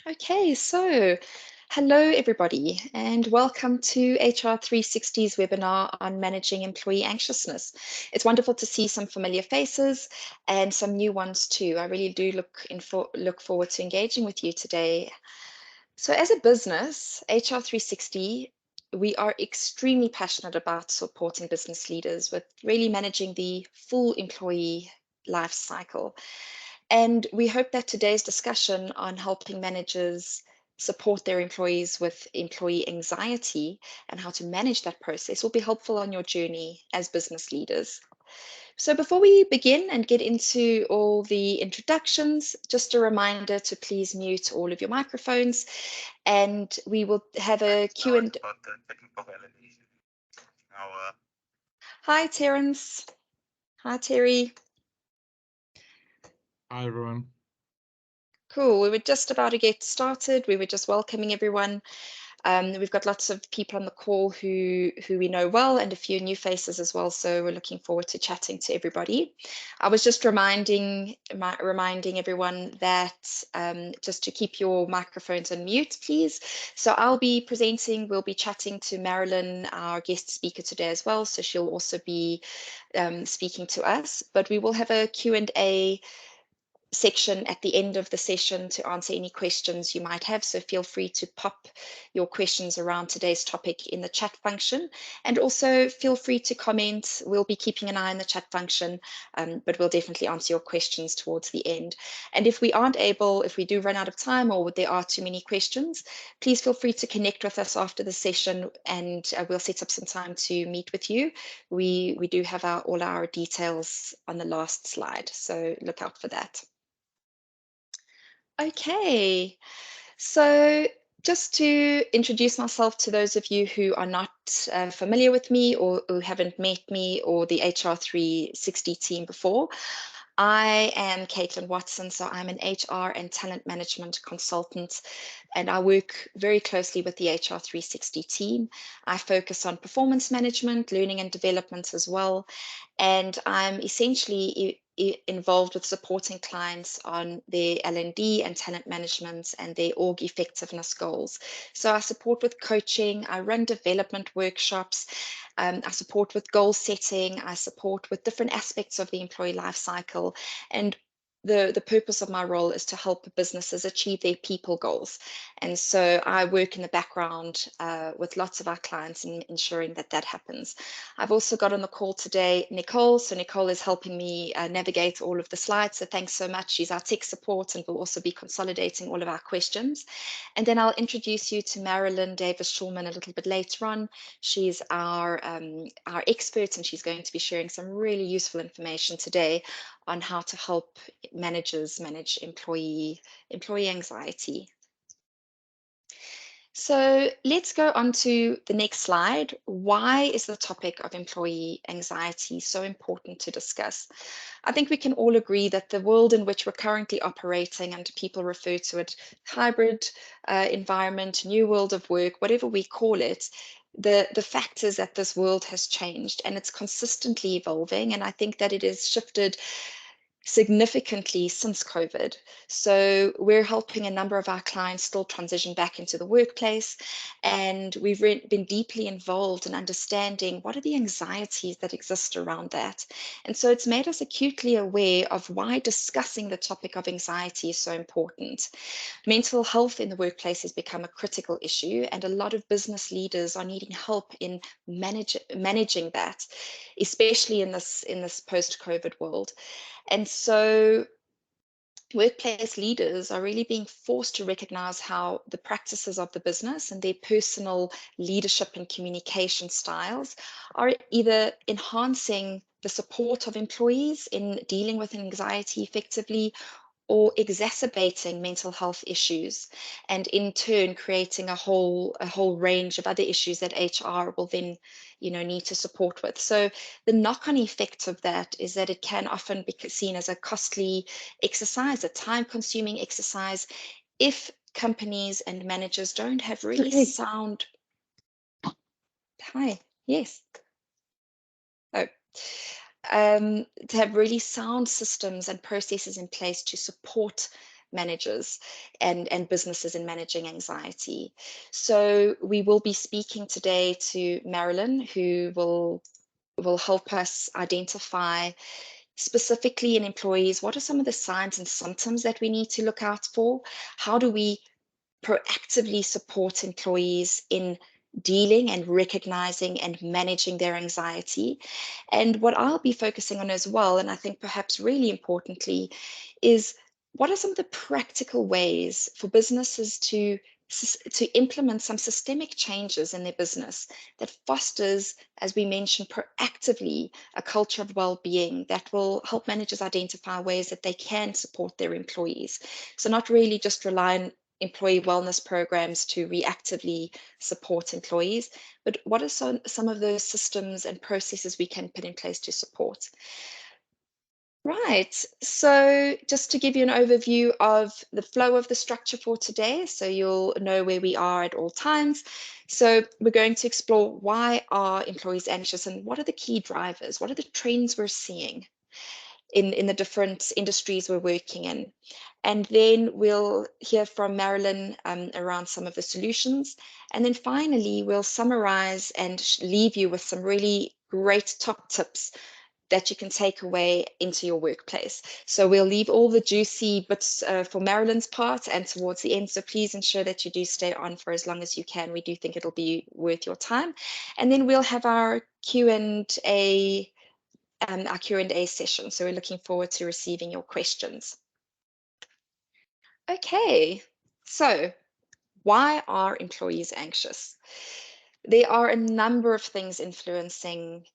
Okay, so hello everybody and welcome to HR 360's webinar on managing employee anxiousness. It's wonderful to see some familiar faces and some new ones too. I really do look forward to engaging with you today. So as a business, HR 360, we are extremely passionate about supporting business leaders with really managing the full employee life cycle. And we hope that today's discussion on helping managers support their employees with employee anxiety and how to manage that process will be helpful on your journey as business leaders. So before we begin and get into all the introductions, just a reminder to please mute all of your microphones, and we will have a Q&A. Hi, Terence. Hi, Terry. Hi, everyone. Cool. We were just about to get started. We were just welcoming everyone. We've got lots of people on the call who we know well and a few new faces as well. So we're looking forward to chatting to everybody. I was just reminding everyone that just to keep your microphones on mute, please. So I'll be presenting. We'll be chatting to Marilyn, our guest speaker today as well. So she'll also be speaking to us. But we will have a Q&A section at the end of the session to answer any questions you might have. So feel free to pop your questions around today's topic in the chat function, and also feel free to comment. We'll be keeping an eye on the chat function, but we'll definitely answer your questions towards the end. And if we do run out of time or there are too many questions, please feel free to connect with us after the session, and we'll set up some time to meet with you. We do have all our details on the last slide, so look out for that. Okay, so just to introduce myself to those of you who are not familiar with me or who haven't met me or the HR 360 team before, I am Caitlin Watson, so I'm an HR and talent management consultant, and I work very closely with the HR 360 team. I focus on performance management, learning and development as well, and I'm essentially involved with supporting clients on their L&D and talent management and their org effectiveness goals. So I support with coaching, I run development workshops, I support with goal setting, I support with different aspects of the employee life cycle, and the purpose of my role is to help businesses achieve their people goals. And so I work in the background with lots of our clients in ensuring that that happens. I've also got on the call today Nicole. So Nicole is helping me navigate all of the slides. So thanks so much. She's our tech support and will also be consolidating all of our questions. And then I'll introduce you to Marilyn Davis-Shulman a little bit later on. She's our expert, and she's going to be sharing some really useful information today on how to help managers manage employee anxiety. So let's go on to the next slide. Why is the topic of employee anxiety so important to discuss? I think we can all agree that the world in which we're currently operating, and people refer to it hybrid environment, new world of work, whatever we call it, the fact is that this world has changed and it's consistently evolving. And I think that it has shifted significantly since COVID. So we're helping a number of our clients still transition back into the workplace, and we've been deeply involved in understanding what are the anxieties that exist around that. And so it's made us acutely aware of why discussing the topic of anxiety is so important. Mental health in the workplace has become a critical issue, and a lot of business leaders are needing help in managing that, especially in this post-COVID world. And so workplace leaders are really being forced to recognize how the practices of the business and their personal leadership and communication styles are either enhancing the support of employees in dealing with anxiety effectively, or exacerbating mental health issues, and in turn creating a whole range of other issues that HR will then need to support with. So the knock-on effect of that is that it can often be seen as a costly exercise, a time-consuming exercise, if companies and managers don't have really sound. Hi, yes. Oh. To have really sound systems and processes in place to support managers and businesses in managing anxiety. So we will be speaking today to Marilyn, who will help us identify specifically in employees, what are some of the signs and symptoms that we need to look out for? How do we proactively support employees in dealing and recognizing and managing their anxiety? And what I'll be focusing on as well, and I think perhaps really importantly, is what are some of the practical ways for businesses to implement some systemic changes in their business that fosters, as we mentioned, proactively a culture of well-being that will help managers identify ways that they can support their employees. So not really just rely on employee wellness programs to reactively support employees, but what are some of those systems and processes we can put in place to support? Right. So just to give you an overview of the flow of the structure for today, so you'll know where we are at all times. So we're going to explore why are employees anxious and what are the key drivers? What are the trends we're seeing in the different industries we're working in? And then we'll hear from Marilyn around some of the solutions. And then finally, we'll summarize and leave you with some really great top tips that you can take away into your workplace. So we'll leave all the juicy bits for Marilyn's part and towards the end. So please ensure that you do stay on for as long as you can. We do think it'll be worth your time. And then we'll have our Q&A session. So we're looking forward to receiving your questions. Okay, so why are employees anxious? There are a number of things influencing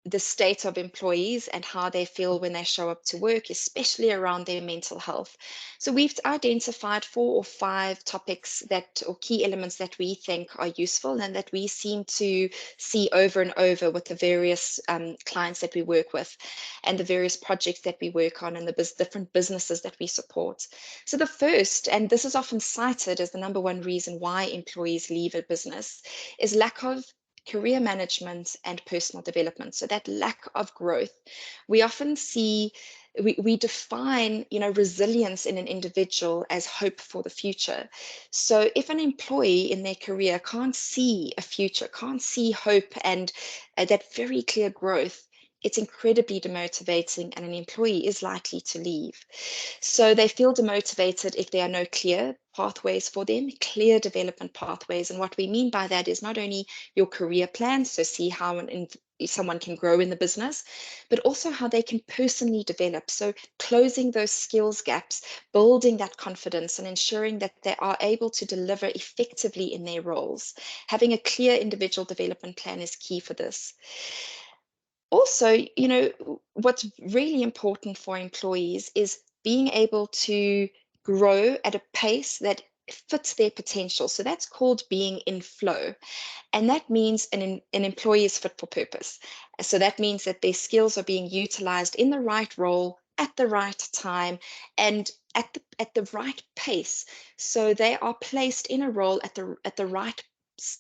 the state of employees and how they feel when they show up to work, especially around their mental health. So we've identified 4 or 5 topics or key elements that we think are useful and that we seem to see over and over with the various clients that we work with and the various projects that we work on and the different businesses that we support. So the first, and this is often cited as the #1 reason why employees leave a business, is lack of career management and personal development. So that lack of growth, we often see, we define, resilience in an individual as hope for the future. So if an employee in their career can't see a future, can't see hope and that very clear growth, it's incredibly demotivating and an employee is likely to leave. So they feel demotivated if there are no clear pathways for them, clear development pathways. And what we mean by that is not only your career plan, so see how someone can grow in the business, but also how they can personally develop. So closing those skills gaps, building that confidence and ensuring that they are able to deliver effectively in their roles. Having a clear individual development plan is key for this. Also, what's really important for employees is being able to grow at a pace that fits their potential. So that's called being in flow. And that means an employee is fit for purpose. So that means that their skills are being utilized in the right role at the right time and at the right pace. So they are placed in a role at the right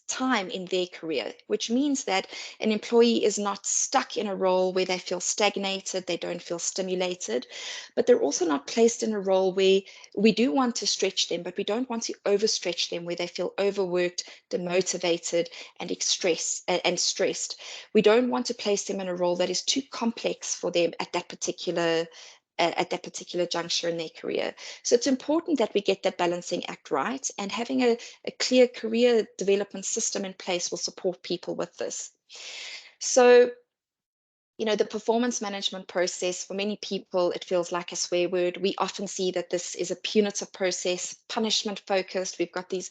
time in their career, which means that an employee is not stuck in a role where they feel stagnated, they don't feel stimulated, but they're also not placed in a role where we do want to stretch them, but we don't want to overstretch them, where they feel overworked, demotivated, and stressed. We don't want to place them in a role that is too complex for them at that particular juncture in their career. So it's important that we get that balancing act right, and having a clear career development system in place will support people with this. So, the performance management process, for many people, it feels like a swear word. We often see that this is a punitive process, punishment focused. We've got these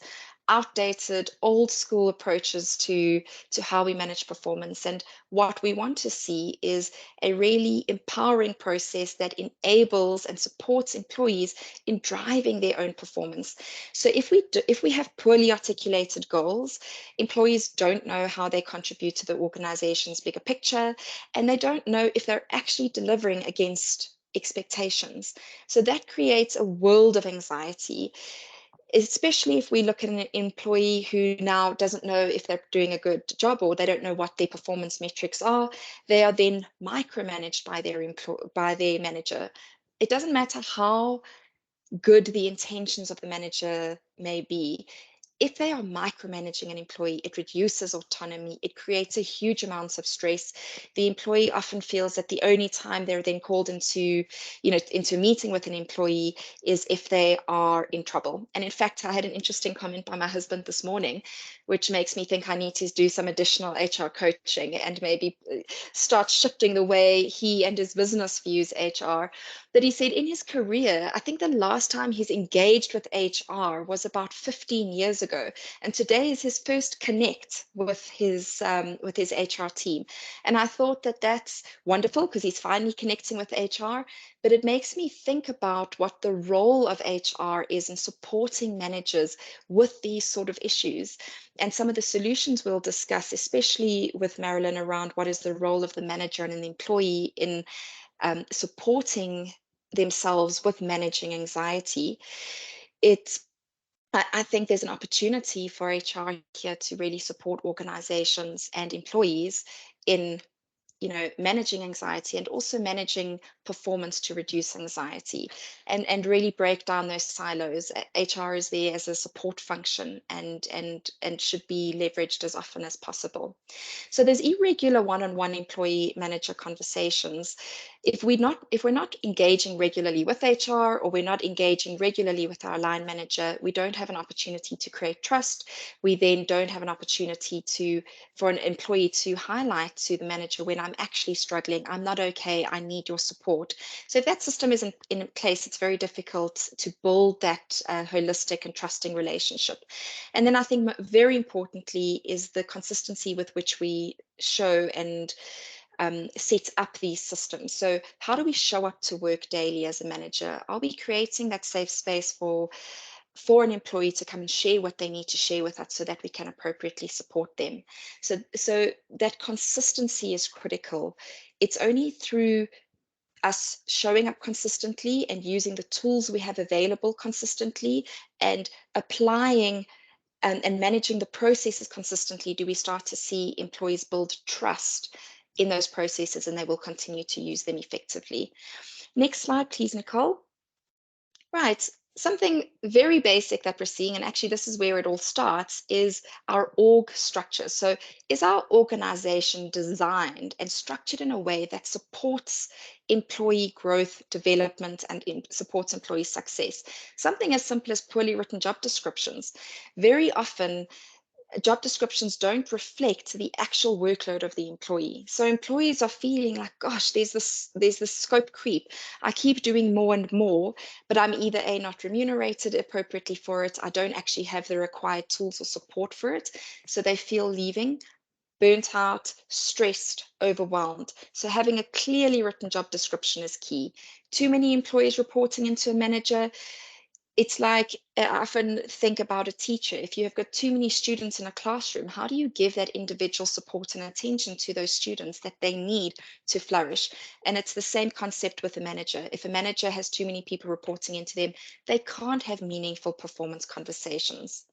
outdated, old school approaches to how we manage performance. And what we want to see is a really empowering process that enables and supports employees in driving their own performance. So if we have poorly articulated goals, employees don't know how they contribute to the organization's bigger picture, and they don't know if they're actually delivering against expectations. So that creates a world of anxiety, especially if we look at an employee who now doesn't know if they're doing a good job or they don't know what their performance metrics are. They are then micromanaged by their manager. It doesn't matter how good the intentions of the manager may be, if they are micromanaging an employee, it reduces autonomy. It creates a huge amounts of stress. The employee often feels that the only time they're then called into, into a meeting with an employee is if they are in trouble. And in fact, I had an interesting comment by my husband this morning, which makes me think I need to do some additional HR coaching and maybe start shifting the way he and his business views HR. That he said in his career, I think the last time he's engaged with HR was about 15 years ago, and today is his first connect with his HR team. And I thought that that's wonderful because he's finally connecting with HR, but it makes me think about what the role of HR is in supporting managers with these sort of issues. And some of the solutions we'll discuss, especially with Marilyn, around what is the role of the manager and an employee in supporting themselves with managing anxiety. It's I think there's an opportunity for HR here to really support organizations and employees in managing anxiety and also managing performance to reduce anxiety, and really break down those silos. HR is there as a support function and should be leveraged as often as possible. So there's irregular one-on-one employee manager conversations. If we're not engaging regularly with HR, or we're not engaging regularly with our line manager, we don't have an opportunity to create trust. We then don't have an opportunity for an employee to highlight to the manager, when I'm actually struggling, I'm not okay, I need your support. So if that system isn't in place, it's very difficult to build that holistic and trusting relationship. And then I think very importantly is the consistency with which we show and set up these systems. So how do we show up to work daily as a manager? Are we creating that safe space for an employee to come and share what they need to share with us so that we can appropriately support them? So that consistency is critical. It's only through us showing up consistently and using the tools we have available consistently and applying and managing the processes consistently do we start to see employees build trust in those processes, and they will continue to use them effectively. Next slide, please, Nicole. Right. Something very basic that we're seeing, and actually this is where it all starts, is our org structure. So is our organization designed and structured in a way that supports employee growth, development, and supports employee success? Something as simple as poorly written job descriptions. Very often, job descriptions don't reflect the actual workload of the employee. So employees are feeling like, gosh, there's this scope creep. I keep doing more and more, but I'm either A, not remunerated appropriately for it, I don't actually have the required tools or support for it. So they feel leaving, burnt out, stressed, overwhelmed. So having a clearly written job description is key. Too many employees reporting into a manager, it's like I often think about a teacher. If you have got too many students in a classroom, how do you give that individual support and attention to those students that they need to flourish? And it's the same concept with a manager. If a manager has too many people reporting into them, they can't have meaningful performance conversations.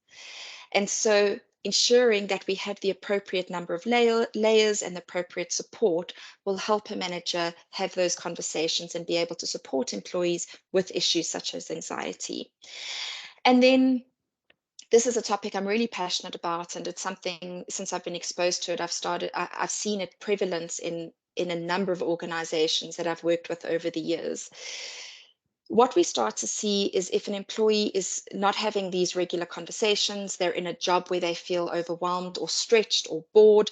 And so ensuring that we have the appropriate number of layers and the appropriate support will help a manager have those conversations and be able to support employees with issues such as anxiety. And then this is a topic I'm really passionate about, and it's something, since I've been exposed to it, I've seen it prevalent in a number of organizations that I've worked with over the years. What we start to see is if an employee is not having these regular conversations, they're in a job where they feel overwhelmed or stretched or bored,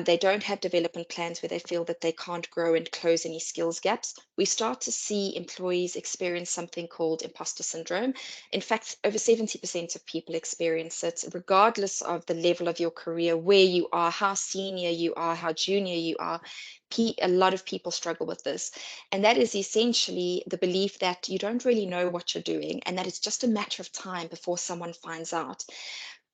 they don't have development plans where they feel that they can't grow and close any skills gaps, we start to see employees experience something called imposter syndrome. In fact, over 70% of people experience it, regardless of the level of your career, where you are, how senior you are, how junior you are. A lot of people struggle with this. And that is essentially the belief that you don't really know what you're doing and that it's just a matter of time before someone finds out.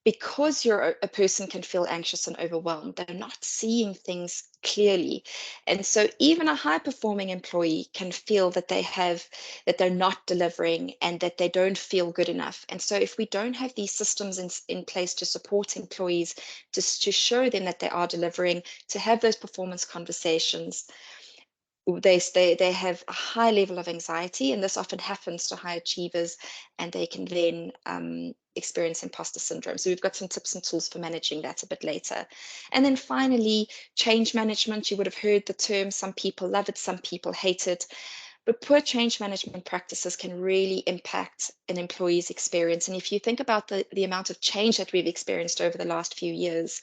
Because a person can feel anxious and overwhelmed, they're not seeing things clearly. And so even a high performing employee can feel that they're not delivering and that they don't feel good enough. And so if we don't have these systems in place to support employees, to show them that they are delivering, to have those performance conversations, they have a high level of anxiety, and this often happens to high achievers, and they can then experience imposter syndrome. So we've got some tips and tools for managing that a bit later. And then finally, change management. You would have heard the term. Some people love it, some people hate it. But poor change management practices can really impact an employee's experience. And if you think about the amount of change that we've experienced over the last few years,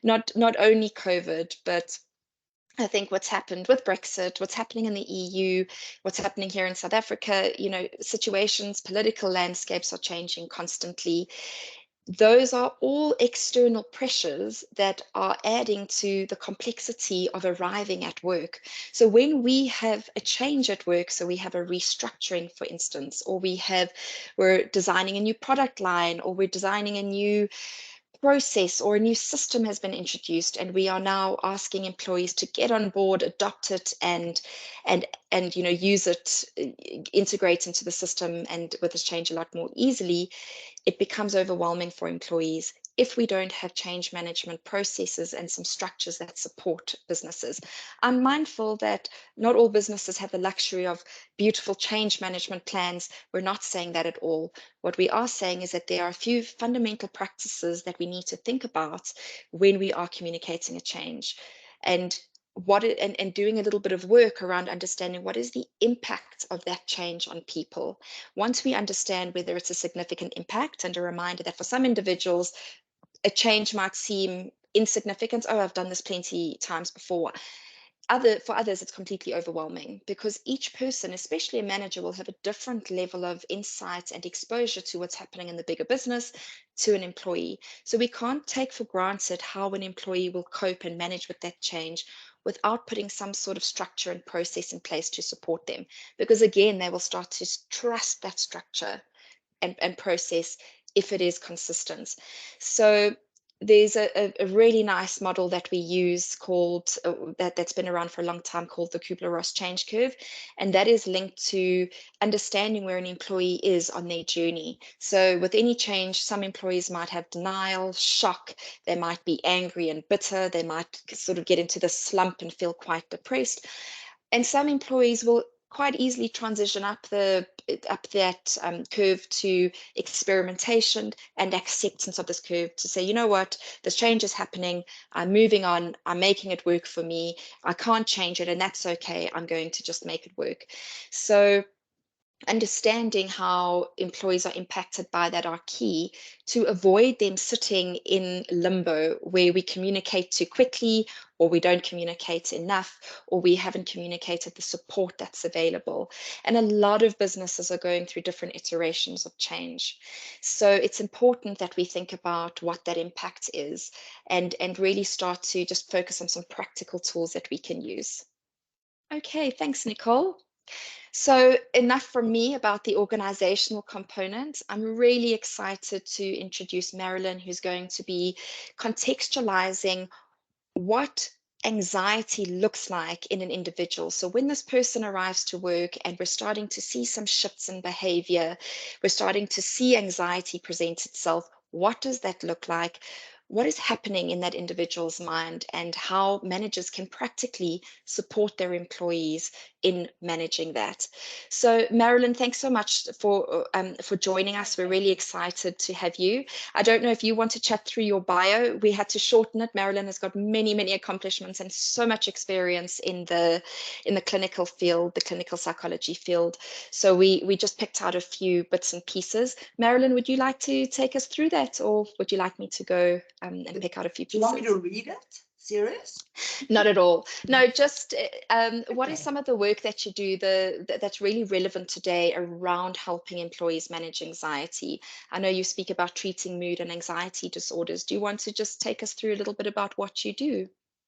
not only COVID, but I think what's happened with Brexit, what's happening in the EU, what's happening here in South Africa, situations, political landscapes are changing constantly. Those are all external pressures that are adding to the complexity of arriving at work. So when we have a change at work, so we have a restructuring, for instance, or we're designing a new product line, or we're designing a new process or a new system has been introduced, and we are now asking employees to get on board, adopt it, and use it, integrate into the system, and with this change a lot more easily, it becomes overwhelming for employees if we don't have change management processes and some structures that support businesses. I'm mindful that not all businesses have the luxury of beautiful change management plans. We're not saying that at all. What we are saying is that there are a few fundamental practices that we need to think about when we are communicating a change. And doing a little bit of work around understanding what is the impact of that change on people. Once we understand whether it's a significant impact, and a reminder that for some individuals, a change might seem insignificant. Oh, I've done this plenty times before. For others, it's completely overwhelming, because each person, especially a manager, will have a different level of insight and exposure to what's happening in the bigger business to an employee. So we can't take for granted how an employee will cope and manage with that change without putting some sort of structure and process in place to support them. Because again, they will start to trust that structure and process if it is consistent. So there's a really nice model that we use called that's been around for a long time, called the Kubler-Ross change curve, and that is linked to understanding where an employee is on their journey. So with any change, some employees might have denial, shock, they might be angry and bitter, they might sort of get into the slump and feel quite depressed, and some employees will quite easily transition up that curve to experimentation and acceptance of this curve, to say, you know what, this change is happening, I'm moving on, I'm making it work for me, I can't change it, and that's okay, I'm going to just make it work. So understanding how employees are impacted by that are key to avoid them sitting in limbo where we communicate too quickly, or we don't communicate enough, or we haven't communicated the support that's available. And a lot of businesses are going through different iterations of change. So it's important that we think about what that impact is, and really start to just focus on some practical tools that we can use. Okay, thanks, Nicole. So enough from me about the organizational component. I'm really excited to introduce Marilyn, who's going to be contextualizing what anxiety looks like in an individual. So when this person arrives to work and we're starting to see some shifts in behavior, we're starting to see anxiety present itself, what does that look like? What is happening in that individual's mind, and how managers can practically support their employees in managing that. So Marilyn, thanks so much for joining us. We're really excited to have you. I don't know if you want to chat through your bio. We had to shorten it. Marilyn has got many, many accomplishments and so much experience in the clinical field, the clinical psychology field. So we just picked out a few bits and pieces. Marilyn, would you like to take us through that, or would you like me to go and pick out a few pieces? Do you want me to read it? Serious? Not at all. No, just what is some of the work that you do that's really relevant today around helping employees manage anxiety? I know you speak about treating mood and anxiety disorders. Do you want to just take us through a little bit about what you do?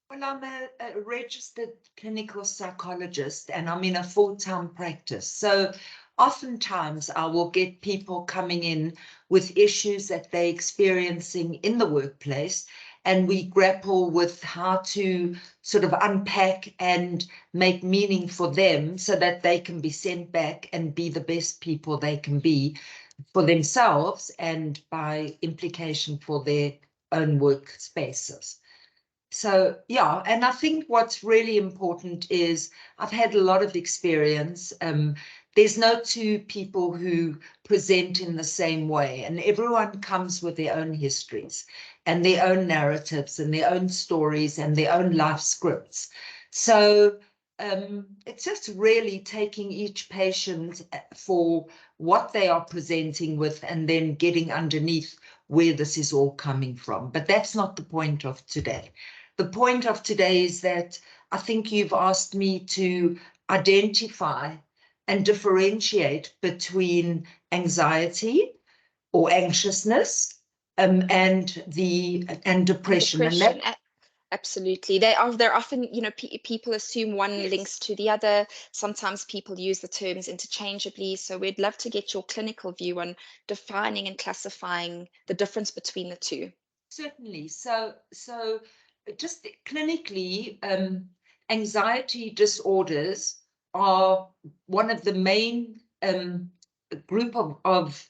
Well, I'm a registered clinical psychologist, and I'm in a full-time practice. So oftentimes I will get people coming in with issues that they're experiencing in the workplace, and we grapple with how to sort of unpack and make meaning for them so that they can be sent back and be the best people they can be for themselves, and by implication for their own workspaces. So, yeah, and I think what's really important is I've had a lot of experience. There's no two people who present in the same way, and everyone comes with their own histories and their own narratives and their own stories and their own life scripts. So it's just really taking each patient for what they are presenting with and then getting underneath where this is all coming from. But that's not the point of today. The point of today is that I think you've asked me to identify and differentiate between anxiety or anxiousness and depression. And Depression. that Absolutely. They're often, people assume one links yes, to the other. Sometimes people use the terms interchangeably. So we'd love to get your clinical view on defining and classifying the difference between the two. certainly. So just clinically, anxiety disorders are one of the main group of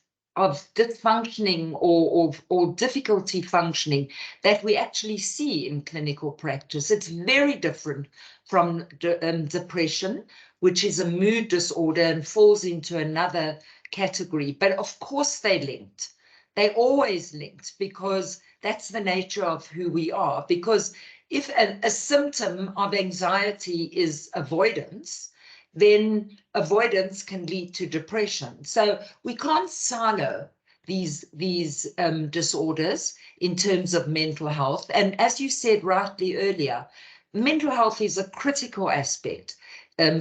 dysfunctioning or difficulty functioning that we actually see in clinical practice. It's very different from depression, which is a mood disorder and falls into another category. But of course they're linked. They're always linked because that's the nature of who we are. Because if a symptom of anxiety is avoidance, then avoidance can lead to depression. So we can't silo these disorders in terms of mental health. And as you said rightly earlier, mental health is a critical aspect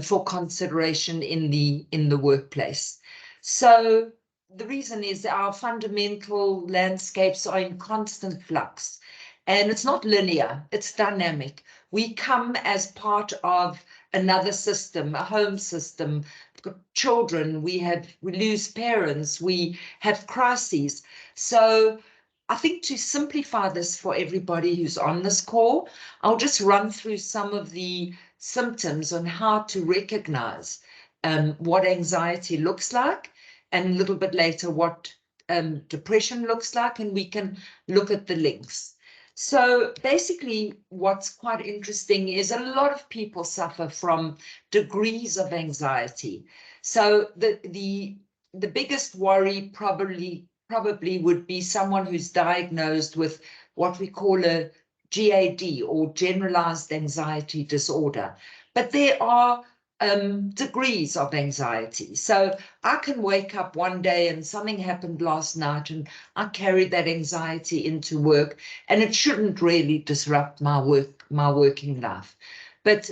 for consideration in the workplace. So the reason is our fundamental landscapes are in constant flux. And it's not linear, it's dynamic. We come as part of another system, a home system, children, we lose parents, we have crises. So I think to simplify this for everybody who's on this call, I'll just run through some of the symptoms on how to recognize what anxiety looks like, and a little bit later what depression looks like, and we can look at the links. So basically, what's quite interesting is a lot of people suffer from degrees of anxiety. So the biggest worry probably would be someone who's diagnosed with what we call a GAD, or generalized anxiety disorder. But there are degrees of anxiety. So I can wake up one day and something happened last night and I carried that anxiety into work, and it shouldn't really disrupt my working life. But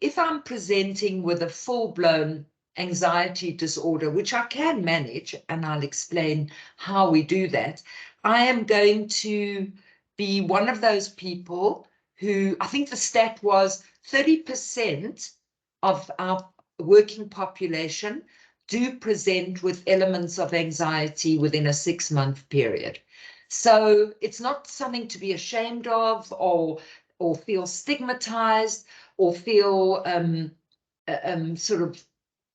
if I'm presenting with a full-blown anxiety disorder, which I can manage, and I'll explain how we do that, I am going to be one of those people who, I think the stat was 30% of our working population do present with elements of anxiety within a 6-month period. So it's not something to be ashamed of, or feel stigmatized, or feel sort of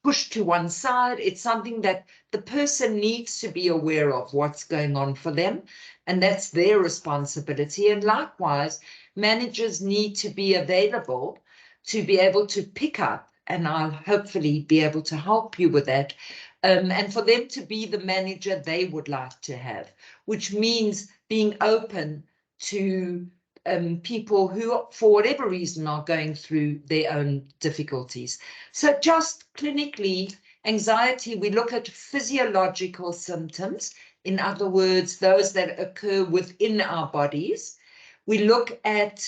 pushed to one side. It's something that the person needs to be aware of what's going on for them, and that's their responsibility. And likewise, managers need to be available to be able to pick up, and I'll hopefully be able to help you with that, and for them to be the manager they would like to have, which means being open to people who, for whatever reason, are going through their own difficulties. So just clinically, anxiety, we look at physiological symptoms, in other words, those that occur within our bodies. We look at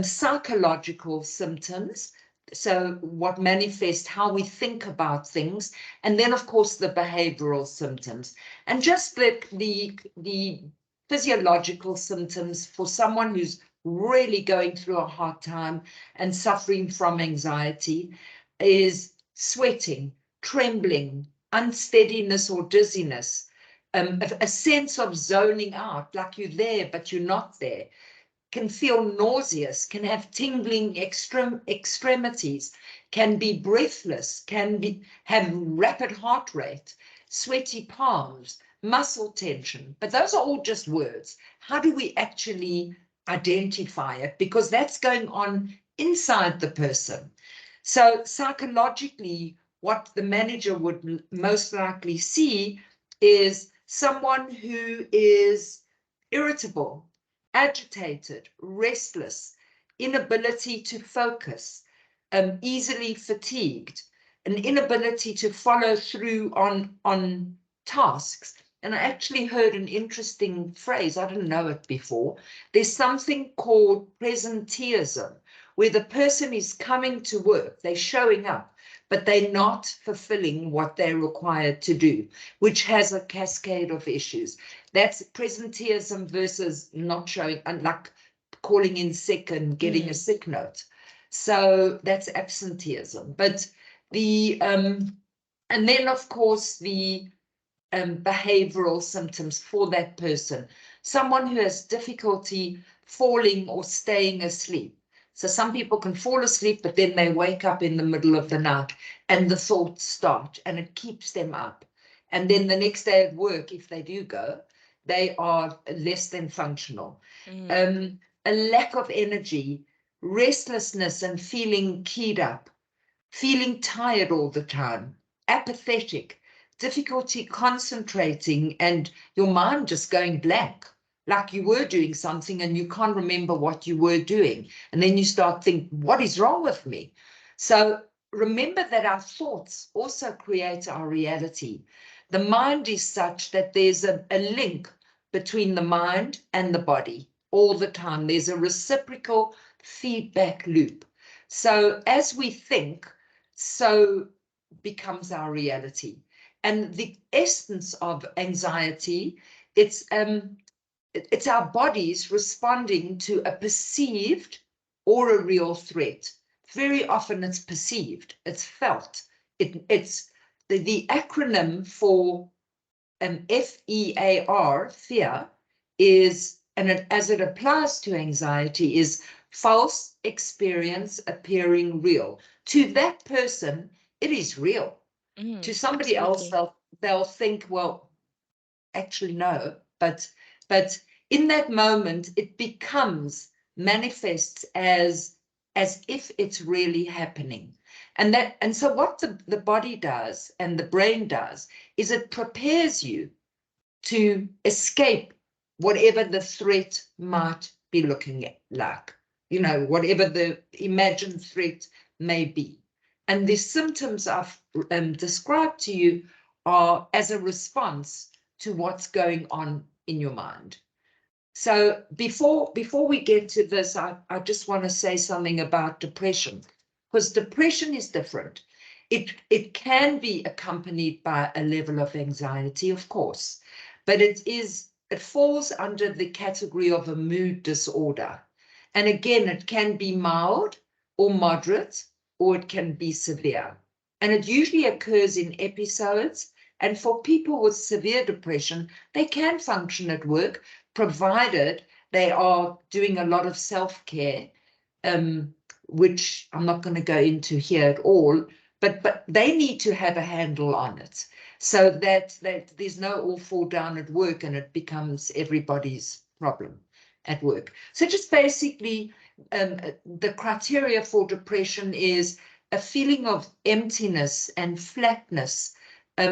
psychological symptoms, so what manifest how we think about things, and then of course the behavioral symptoms. And just the physiological symptoms for someone who's really going through a hard time and suffering from anxiety is sweating, trembling, unsteadiness or dizziness, a sense of zoning out, like you're there but you're not there, can feel nauseous, can have tingling extremities, can be breathless, have rapid heart rate, sweaty palms, muscle tension. But those are all just words. How do we actually identify it, because that's going on inside the person. So psychologically, what the manager would most likely see is someone who is irritable, agitated, restless, inability to focus, easily fatigued, an inability to follow through on tasks. And I actually heard an interesting phrase, I didn't know it before. There's something called presenteeism, where the person is coming to work, they're showing up, but they're not fulfilling what they're required to do, which has a cascade of issues. That's presenteeism versus not showing, like calling in sick and getting a sick note. So that's absenteeism. But the, and then of course the behavioral symptoms for that person. Someone who has difficulty falling or staying asleep. So some people can fall asleep, but then they wake up in the middle of the night and the thoughts start and it keeps them up. And then the next day at work, if they do go, they are less than functional. A lack of energy, restlessness and feeling keyed up, feeling tired all the time, apathetic, difficulty concentrating, and your mind just going blank, like you were doing something and you can't remember what you were doing. And then you start thinking, what is wrong with me? So remember that our thoughts also create our reality. The mind is such that there's a link between the mind and the body all the time. There's a reciprocal feedback loop. So as we think, so becomes our reality. And the essence of anxiety, it's our bodies responding to a perceived or a real threat. Very often it's perceived, it's felt. It's the acronym for FEAR, fear, is, and as it applies to anxiety, is false experience appearing real. To that person, it is real. To somebody else, they'll think, well, actually no, but in that moment it becomes manifests as if it's really happening. And so what the body does and the brain does is it prepares you to escape whatever the threat might be looking like, whatever the imagined threat may be. And the symptoms I've described to you are as a response to what's going on in your mind. So before we get to this, I just want to say something about depression, because depression is different. It can be accompanied by a level of anxiety, of course, but it falls under the category of a mood disorder. And again, it can be mild or moderate, or it can be severe. And it usually occurs in episodes. And for people with severe depression, they can function at work, provided they are doing a lot of self-care, which I'm not going to go into here at all, but they need to have a handle on it, so that there's no all fall down at work and it becomes everybody's problem at work. So just basically, the criteria for depression is a feeling of emptiness and flatness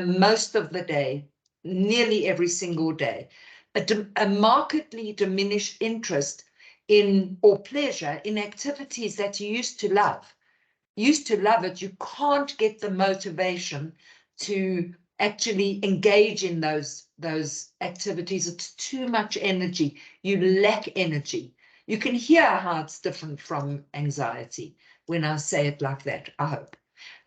most of the day, nearly every single day, a markedly diminished interest in or pleasure in activities that you used to love. Used to love it, you can't get the motivation to actually engage in those activities. It's too much energy. You lack energy. You can hear how it's different from anxiety when I say it like that, I hope.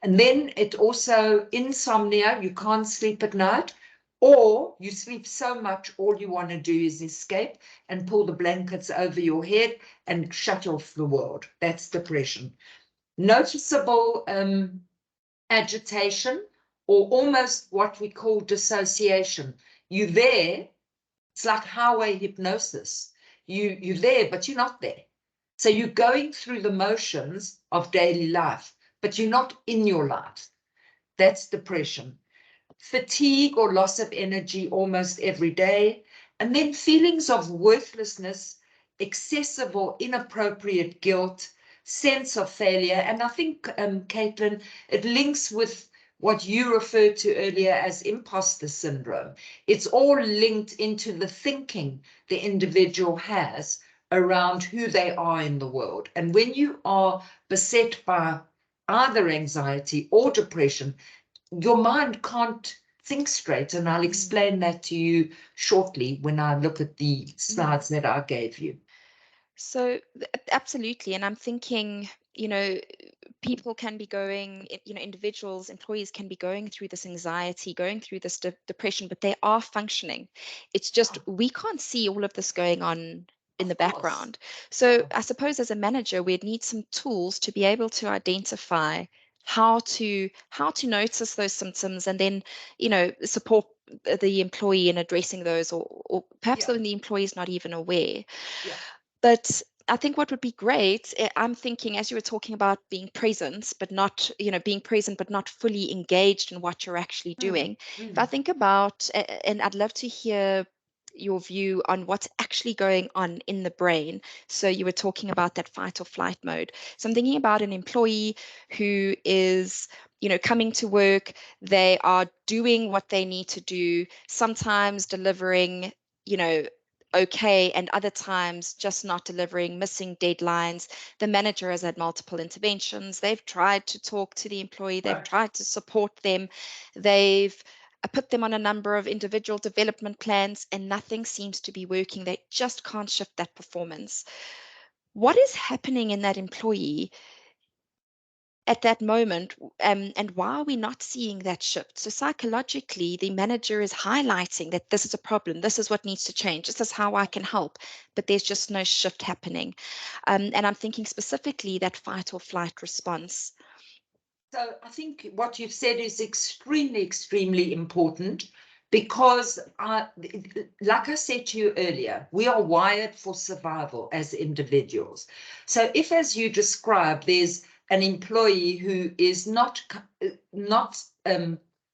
And then it also, insomnia, you can't sleep at night, or you sleep so much, all you want to do is escape and pull the blankets over your head and shut off the world. That's depression. Noticeable agitation, or almost what we call dissociation. You're there, it's like highway hypnosis. You're there, but you're not there. So you're going through the motions of daily life, but you're not in your life. That's depression. Fatigue or loss of energy almost every day. And then feelings of worthlessness, excessive or inappropriate guilt, sense of failure. And I think, Caitlin, it links with what you referred to earlier as imposter syndrome. It's all linked into the thinking the individual has around who they are in the world. And when you are beset by either anxiety or depression, your mind can't think straight. And I'll explain that to you shortly when I look at the slides that I gave you. So absolutely. And I'm thinking, people can be going, individuals, employees can be going through this anxiety, going through this depression, but they are functioning. It's just we can't see all of this going on in the background. So I suppose as a manager, we'd need some tools to be able to identify how to notice those symptoms and then, support the employee in addressing those, or perhaps when the employee is not even aware. But I think what would be great, I'm thinking as you were talking about being present, but not, being present, but not fully engaged in what you're actually doing. If I think about, and I'd love to hear your view on what's actually going on in the brain. So you were talking about that fight or flight mode. So I'm thinking about an employee who is, coming to work, they are doing what they need to do, sometimes delivering, okay, and other times just not delivering, missing deadlines. The manager has had multiple interventions. They've tried to talk to the employee. They've tried to support them. They've put them on a number of individual development plans, and nothing seems to be working. They just can't shift that performance. What is happening in that employee at that moment, and why are we not seeing that shift? So psychologically, the manager is highlighting that this is a problem, this is what needs to change, this is how I can help, but there's just no shift happening. And I'm thinking specifically that fight or flight response. So I think what you've said is extremely, extremely important, because like I said to you earlier, we are wired for survival as individuals. So if, as you described, there's an employee who is not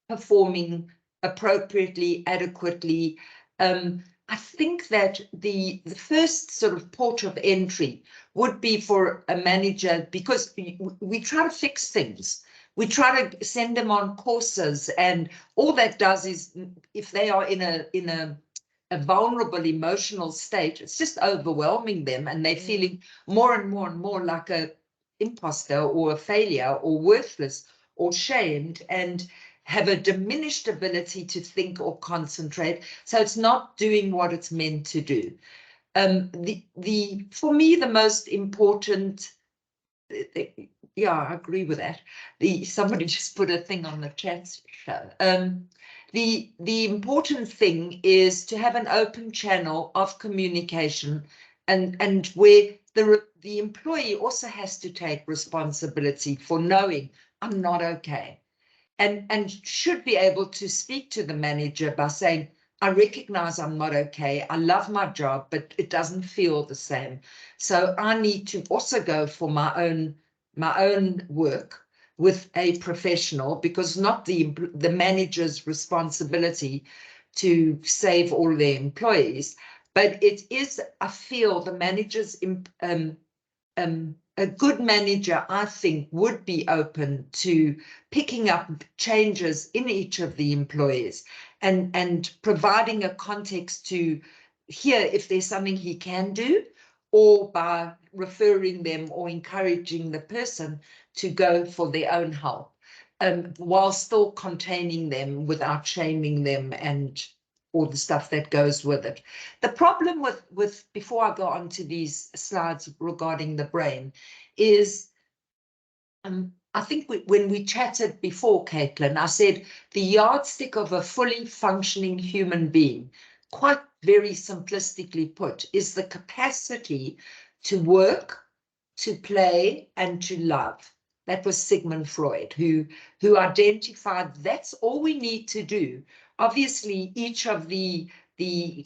performing appropriately, adequately, I think that the first sort of port of entry would be for a manager, because we try to fix things. We try to send them on courses, and all that does is, if they are in a vulnerable emotional state, it's just overwhelming them, and they're feeling more and more and more like a imposter or a failure or worthless or shamed, and have a diminished ability to think or concentrate. So it's not doing what it's meant to do. For me, the most important, yeah, I agree with that. Somebody just put a thing on the chat show. The important thing is to have an open channel of communication, and where the employee also has to take responsibility for knowing I'm not okay, and should be able to speak to the manager by saying, I recognize I'm not okay. I love my job, but it doesn't feel the same. So I need to also go for my own work with a professional, because not the manager's responsibility to save all their employees, but it is, I feel, the manager's a good manager, I think, would be open to picking up changes in each of the employees, and providing a context to hear if there's something he can do, or by referring them or encouraging the person to go for their own help, while still containing them without shaming them and all the stuff that goes with it. The problem with before I go on to these slides regarding the brain is, I think when we chatted before, Caitlin, I said the yardstick of a fully functioning human being, quite very simplistically put, is the capacity to work, to play, and to love. That was Sigmund Freud, who identified that's all we need to do. Obviously, each of the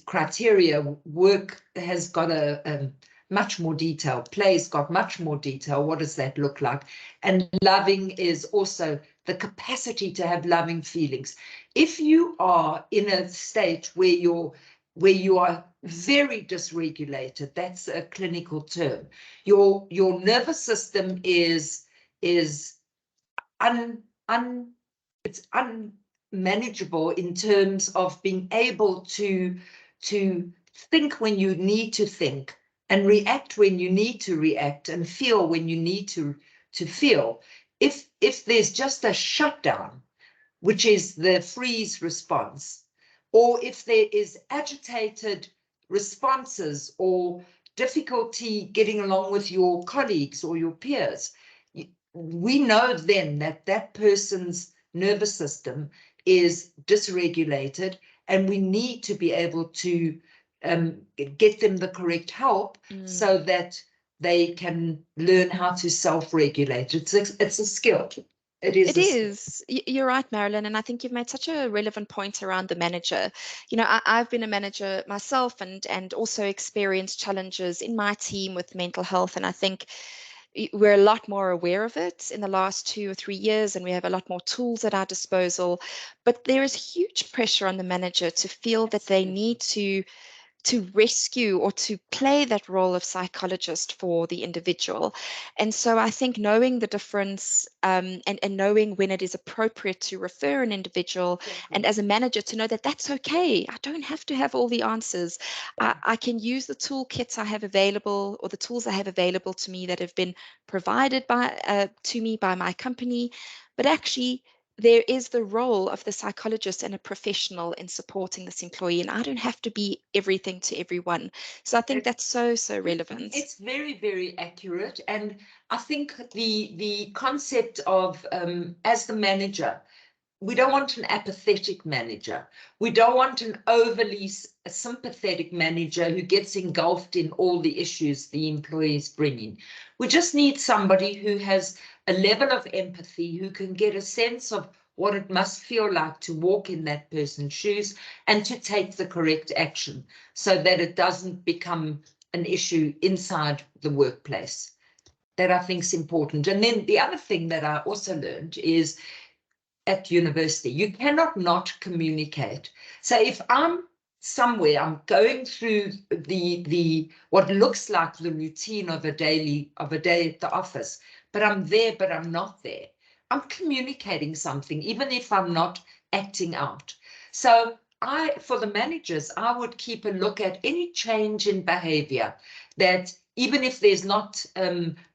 criteria, work has got a much more detail, play's got much more detail. What does that look like? And loving is also the capacity to have loving feelings. If you are in a state where your where you are very dysregulated. That's a clinical term. Your nervous system is it's unmanageable in terms of being able to think when you need to think, and react when you need to react, and feel when you need to feel. If there's just a shutdown, which is the freeze response, or if there is agitated responses or difficulty getting along with your colleagues or your peers, we know then that that person's nervous system is dysregulated, and we need to be able to get them the correct help so that they can learn how to self-regulate. It's a skill. It is. It is. You're right, Marilyn, and I think you've made such a relevant point around the manager. You know, I've been a manager myself, and also experienced challenges in my team with mental health, and I think we're a lot more aware of it in the last 2 or 3 years, and we have a lot more tools at our disposal. But there is huge pressure on the manager to feel that they need to rescue or to play that role of psychologist for the individual. And so I think knowing the difference, and knowing when it is appropriate to refer an individual, and as a manager to know that that's okay. I don't have to have all the answers. I can use the toolkits I have available, or the tools I have available to me that have been provided to me by my company. But actually, there is the role of the psychologist and a professional in supporting this employee, and I don't have to be everything to everyone. So I think that's so relevant. It's very, very accurate. And I think the concept of, as the manager, we don't want an apathetic manager. We don't want an overly sympathetic manager who gets engulfed in all the issues the employees bring in. We just need somebody who has a level of empathy, who can get a sense of what it must feel like to walk in that person's shoes and to take the correct action so that it doesn't become an issue inside the workplace. That I think is important. And then the other thing that I also learned is, at university, you cannot not communicate. So if I'm somewhere, I'm going through the what looks like the routine of a day at the office, but I'm there, but I'm not there. I'm communicating something, even if I'm not acting out. So for the managers, I would keep a look at any change in behavior, that even if there's not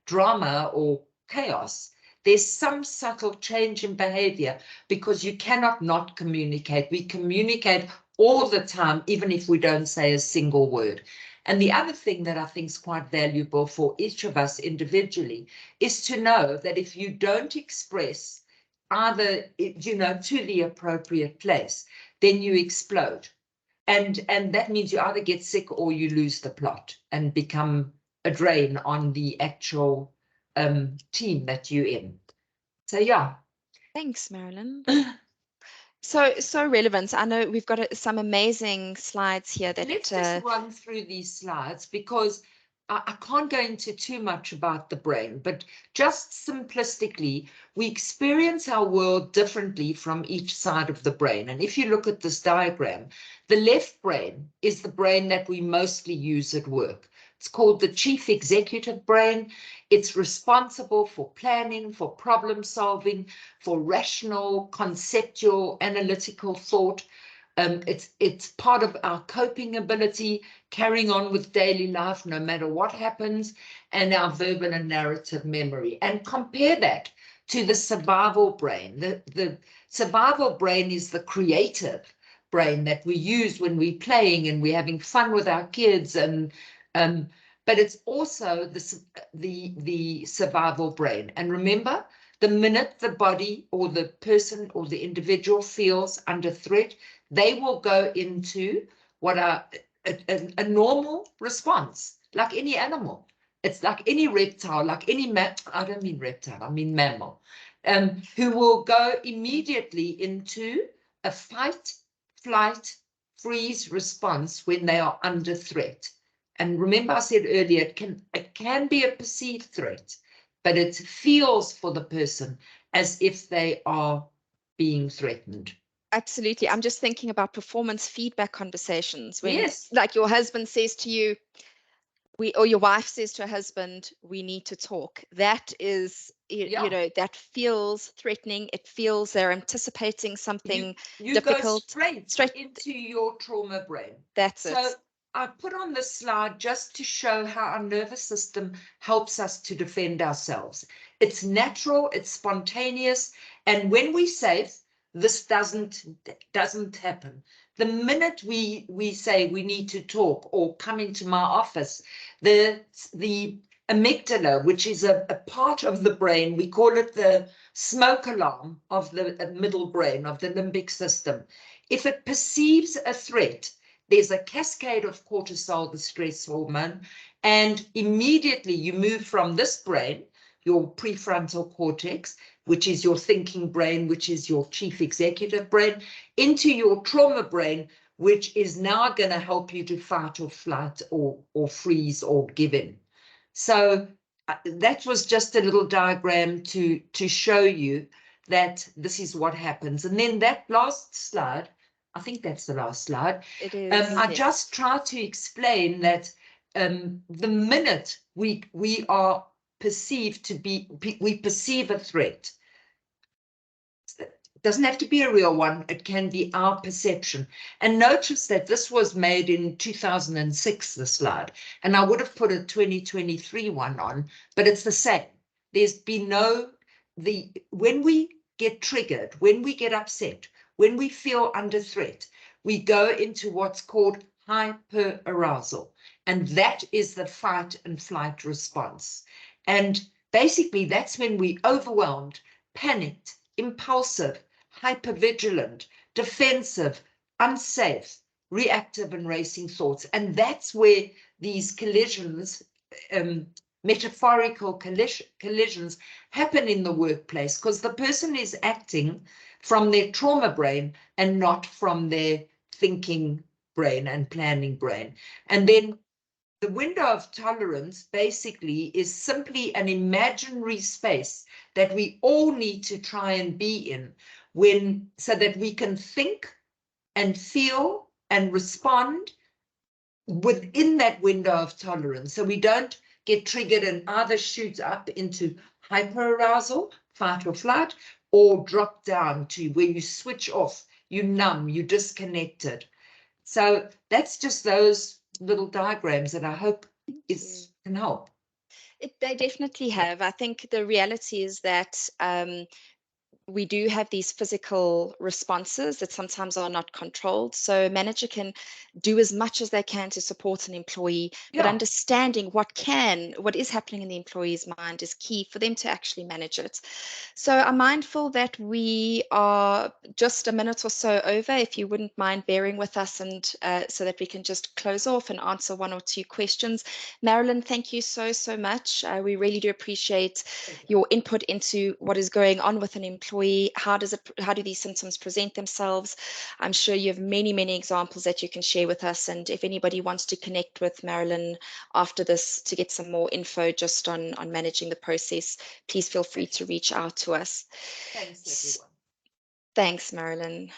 drama or chaos, there's some subtle change in behavior, because you cannot not communicate. We communicate all the time, even if we don't say a single word. And the other thing that I think is quite valuable for each of us individually is to know that if you don't express either, to the appropriate place, then you explode. And that means you either get sick or you lose the plot and become a drain on the actual team that you're in. So yeah. Thanks, Marilyn. So relevant. I know we've got some amazing slides here that let's just run through these slides, because I can't go into too much about the brain, but just simplistically, we experience our world differently from each side of the brain. And if you look at this diagram, the left brain is the brain that we mostly use at work. It's called the chief executive brain. It's responsible for planning, for problem solving, for rational, conceptual, analytical thought. It's part of our coping ability, carrying on with daily life no matter what happens, and our verbal and narrative memory. And compare that to the survival brain. The survival brain is the creative brain that we use when we're playing and we're having fun with our kids, but it's also the survival brain. And remember, the minute the body or the person or the individual feels under threat, they will go into what are a normal response, like any animal. It's like any reptile, like any I don't mean reptile, I mean mammal, who will go immediately into a fight, flight, freeze response when they are under threat. And remember, I said earlier, it can be a perceived threat, but it feels for the person as if they are being threatened. Absolutely. I'm just thinking about performance feedback conversations when, Yes. like, your husband says to you, or your wife says to her husband, we need to talk. That is, Yeah. that feels threatening. It feels they're anticipating You something you go difficult. straight Straight, into your trauma brain. that's So it. I put on this slide just to show how our nervous system helps us to defend ourselves. It's natural, it's spontaneous, and when we say this doesn't happen, the minute we say we need to talk or come into my office, the amygdala, which is a part of the brain, we call it the smoke alarm of the middle brain, of the limbic system. If it perceives a threat, there's a cascade of cortisol, the stress hormone, and immediately you move from this brain, your prefrontal cortex, which is your thinking brain, which is your chief executive brain, into your trauma brain, which is now going to help you to fight or flight or freeze or give in. So that was just a little diagram to show you that this is what happens. And then that last slide, I think that's the last slide. It is, I yes. just try to explain that the minute we are perceived to be, we perceive a threat. It doesn't have to be a real one. It can be our perception. And notice that this was made in 2006, the slide. And I would have put a 2023 one on, but it's the same. There's been when we get triggered, when we get upset, when we feel under threat, we go into what's called hyperarousal. And that is the fight and flight response. And basically, that's when we overwhelmed, panicked, impulsive, hypervigilant, defensive, unsafe, reactive, and racing thoughts. And that's where these collisions, metaphorical collisions, happen in the workplace, because the person is acting from their trauma brain and not from their thinking brain and planning brain. And then the window of tolerance basically is simply an imaginary space that we all need to try and be in so that we can think and feel and respond within that window of tolerance. So we don't get triggered and either shoot up into hyperarousal, fight or flight, or drop down to where you switch off, you numb, you disconnected. So that's just those little diagrams that I hope Thank you. can help. They definitely have. I think the reality is that we do have these physical responses that sometimes are not controlled. So a manager can do as much as they can to support an employee, but Yeah, understanding what is happening in the employee's mind is key for them to actually manage it. So I'm mindful that we are just a minute or so over. If you wouldn't mind bearing with us, and so that we can just close off and answer one or two questions. Marilyn, thank you so much. We really do appreciate your input into what is going on with an employee. How do these symptoms present themselves? I'm sure you have many examples that you can share with us. And if anybody wants to connect with Marilyn after this to get some more info just on managing the process, please feel free to reach out to us. thanks everyone. Thanks, Marilyn.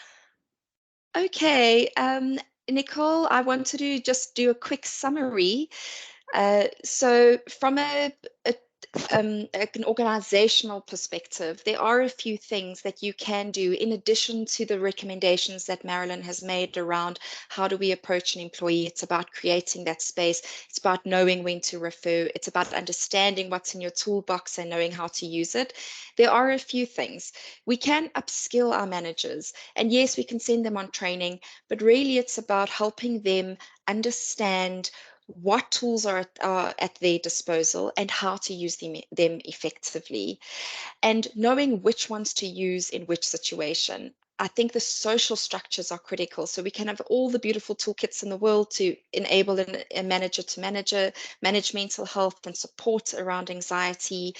Okay, Nicole, I wanted to just do a quick summary. So from an organizational perspective, there are a few things that you can do in addition to the recommendations that Marilyn has made around how do we approach an employee. It's about creating that space. It's about knowing when to refer. It's about understanding what's in your toolbox and knowing how to use it. There are a few things. We can upskill our managers, and yes, we can send them on training, but really it's about helping them understand what tools are at their disposal and how to use them effectively, and knowing which ones to use in which situation. I think the social structures are critical. So we can have all the beautiful toolkits in the world to enable a manager to manage mental health and support around anxiety,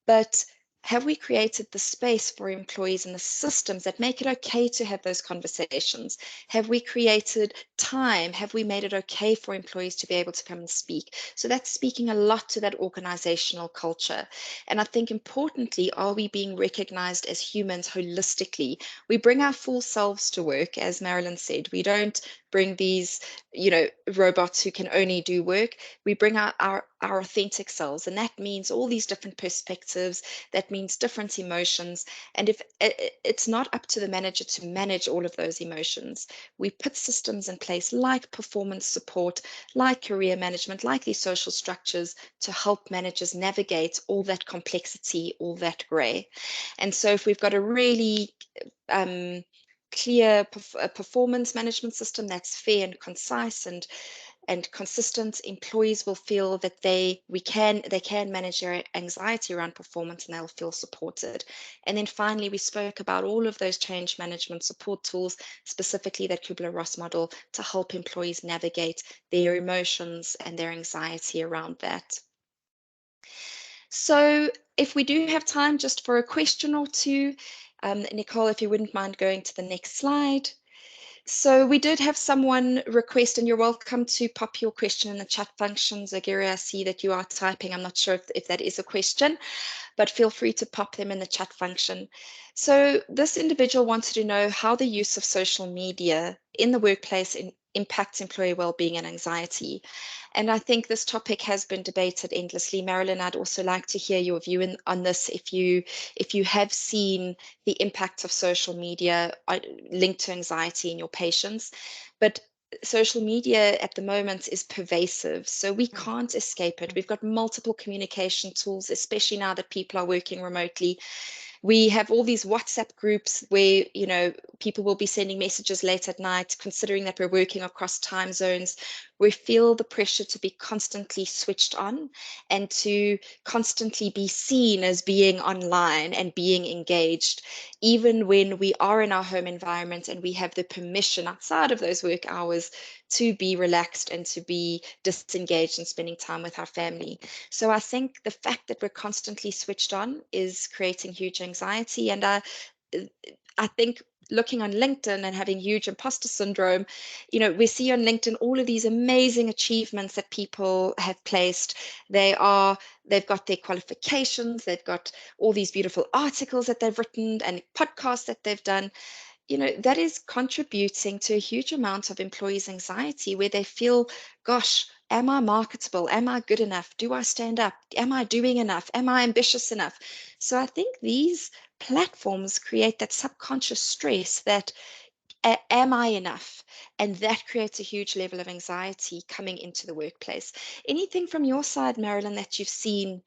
but Have we created the space for employees and the systems that make it okay to have those conversations? Have we created time? Have we made it okay for employees to be able to come and speak? So that's speaking a lot to that organizational culture. And I think importantly, are we being recognized as humans holistically? We bring our full selves to work, as Marilyn said. We don't bring these, robots who can only do work. We bring our authentic selves, and that means all these different perspectives, that means different emotions. And if it's not up to the manager to manage all of those emotions, we put systems in place like performance support, like career management, like these social structures to help managers navigate all that complexity, all that gray. And so if we've got a really clear performance management system that's fair and concise and consistent, employees will feel that they can manage their anxiety around performance, and they'll feel supported. And then finally, we spoke about all of those change management support tools, specifically that Kubler-Ross model, to help employees navigate their emotions and their anxiety around that. So if we do have time just for a question or two, Nicole, if you wouldn't mind going to the next slide. So we did have someone request, and you're welcome to pop your question in the chat function. Zagiri, I see that you are typing. I'm not sure if that is a question, but feel free to pop them in the chat function. So this individual wanted to know how the use of social media in the workplace impacts employee well-being and anxiety. And I think this topic has been debated endlessly. Marilyn, I'd also like to hear your view on this, if you have seen the impact of social media linked to anxiety in your patients. But social media at the moment is pervasive, so we can't escape it. We've got multiple communication tools, especially now that people are working remotely. We have all these WhatsApp groups where, people will be sending messages late at night, considering that we're working across time zones. We feel the pressure to be constantly switched on and to constantly be seen as being online and being engaged, even when we are in our home environment and we have the permission outside of those work hours to be relaxed and to be disengaged and spending time with our family. So I think the fact that we're constantly switched on is creating huge anxiety. And I think looking on LinkedIn and having huge imposter syndrome, we see on LinkedIn all of these amazing achievements that people have placed. They've got their qualifications, they've got all these beautiful articles that they've written and podcasts that they've done. That is contributing to a huge amount of employees' anxiety, where they feel, gosh, am I marketable? Am I good enough? Do I stand up? Am I doing enough? Am I ambitious enough? So I think these platforms create that subconscious stress that, am I enough? And that creates a huge level of anxiety coming into the workplace. Anything from your side, Marilyn, that you've seen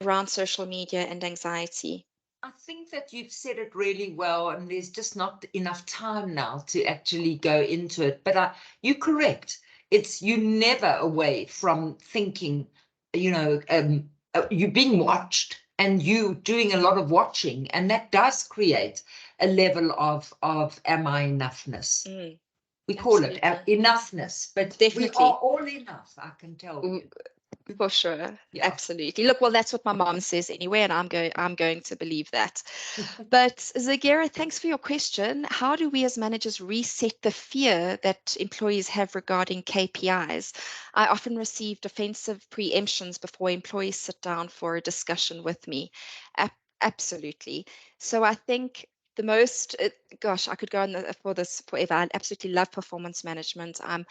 around social media and anxiety? I think that you've said it really well, and there's just not enough time now to actually go into it. But you're correct. You're never away from thinking, you're being watched and you doing a lot of watching, and that does create a level of am I enoughness? We call it enoughness, but we Definitely. are all enough, I can tell you. For sure. Yeah. Absolutely. Look, well, that's what my mom says anyway, and I'm going to believe that. But Zagera, thanks for your question. How do we as managers reset the fear that employees have regarding KPIs? I often receive defensive preemptions before employees sit down for a discussion with me. Absolutely. So I think the most, gosh, I could go on for this forever. I absolutely love performance management. I'm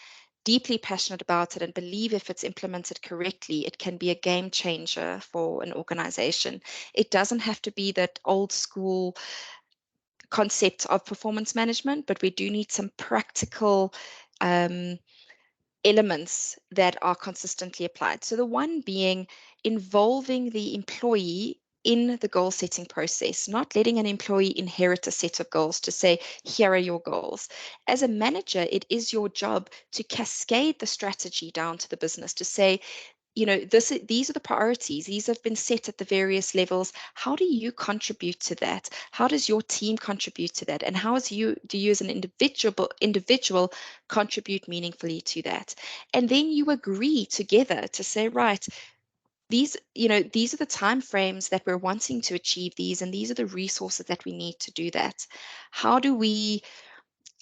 deeply passionate about it and believe if it's implemented correctly, it can be a game changer for an organization. It doesn't have to be that old school concept of performance management, but we do need some practical elements that are consistently applied. So the one being involving the employee in the goal setting process, not letting an employee inherit a set of goals to say, here are your goals. As a manager, it is your job to cascade the strategy down to the business to say, these are the priorities. These have been set at the various levels. How do you contribute to that? How does your team contribute to that? And how do you as an individual contribute meaningfully to that? And then you agree together to say, right, these are the time frames that we're wanting to achieve these, and these are the resources that we need to do that. How do we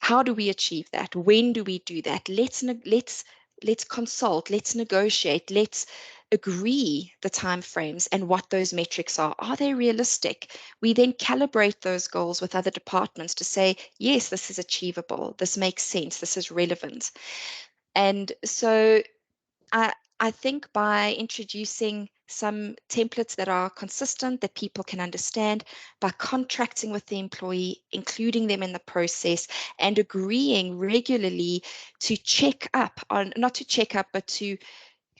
achieve that? When do we do that? Let's consult, let's negotiate, let's agree the time frames and what those metrics are. Are they realistic? We then calibrate those goals with other departments to say, yes, this is achievable, this makes sense, this is relevant. And so I think by introducing some templates that are consistent, that people can understand, by contracting with the employee, including them in the process, and agreeing regularly to check up on, not to check up, but to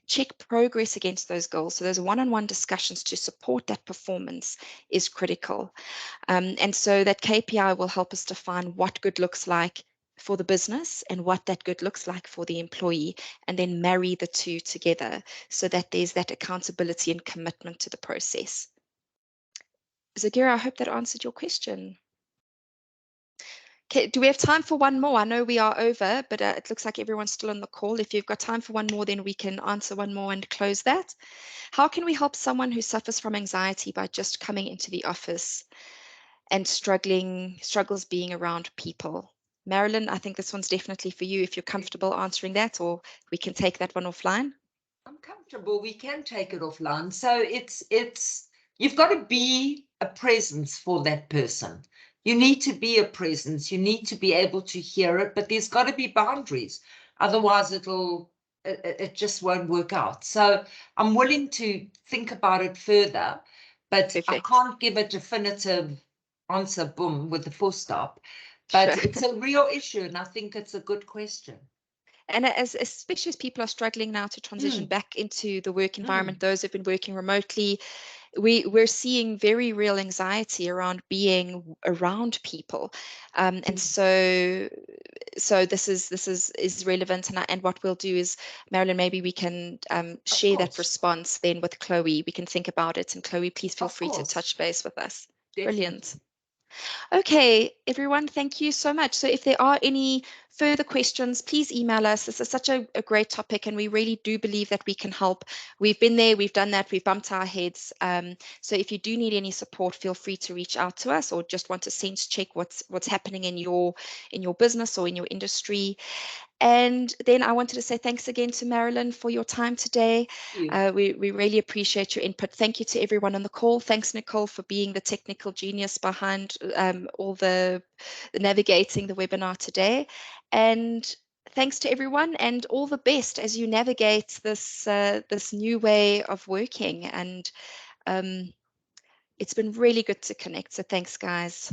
check progress against those goals. So those one-on-one discussions to support that performance is critical. And so that KPI will help us define what good looks like for the business and what that good looks like for the employee, and then marry the two together so that there's that accountability and commitment to the process. Zagira, I hope that answered your question. Okay, do we have time for one more? I know we are over, but it looks like everyone's still on the call. If you've got time for one more, then we can answer one more and close that. How can we help someone who suffers from anxiety by just coming into the office and struggles being around people? Marilyn, I think this one's definitely for you if you're comfortable answering that, or we can take that one offline. I'm comfortable. We can take it offline. So it's you've got to be a presence for that person. You need to be a presence. You need to be able to hear it, but there's got to be boundaries. Otherwise, it just won't work out. So I'm willing to think about it further, but I Perfect. can't give a definitive answer, boom, with the full stop. But Sure. it's a real issue, and I think it's a good question. And especially as people are struggling now to transition Mm, back into the work mm, environment, those who've been working remotely, we're seeing very real anxiety around being around people. And mm. so this is relevant, and what we'll do is, Marilyn, maybe we can Of share that course, response then with Chloe. We can think about it, and Chloe, please feel of free to course, touch base with us. Brilliant. definitely. Okay, everyone, thank you so much. So if there are any further questions, please email us. This is such a great topic, and we really do believe that we can help. We've been there, we've done that, we've bumped our heads. So if you do need any support, feel free to reach out to us, or just want to sense check what's happening in your business or in your industry. And then I wanted to say thanks again to Marilyn for your time today. You. We really appreciate your input. Thank you to everyone on the call. Thanks, Nicole, for being the technical genius behind all the navigating the webinar today. And thanks to everyone, and all the best as you navigate this new way of working. And it's been really good to connect. So thanks, guys.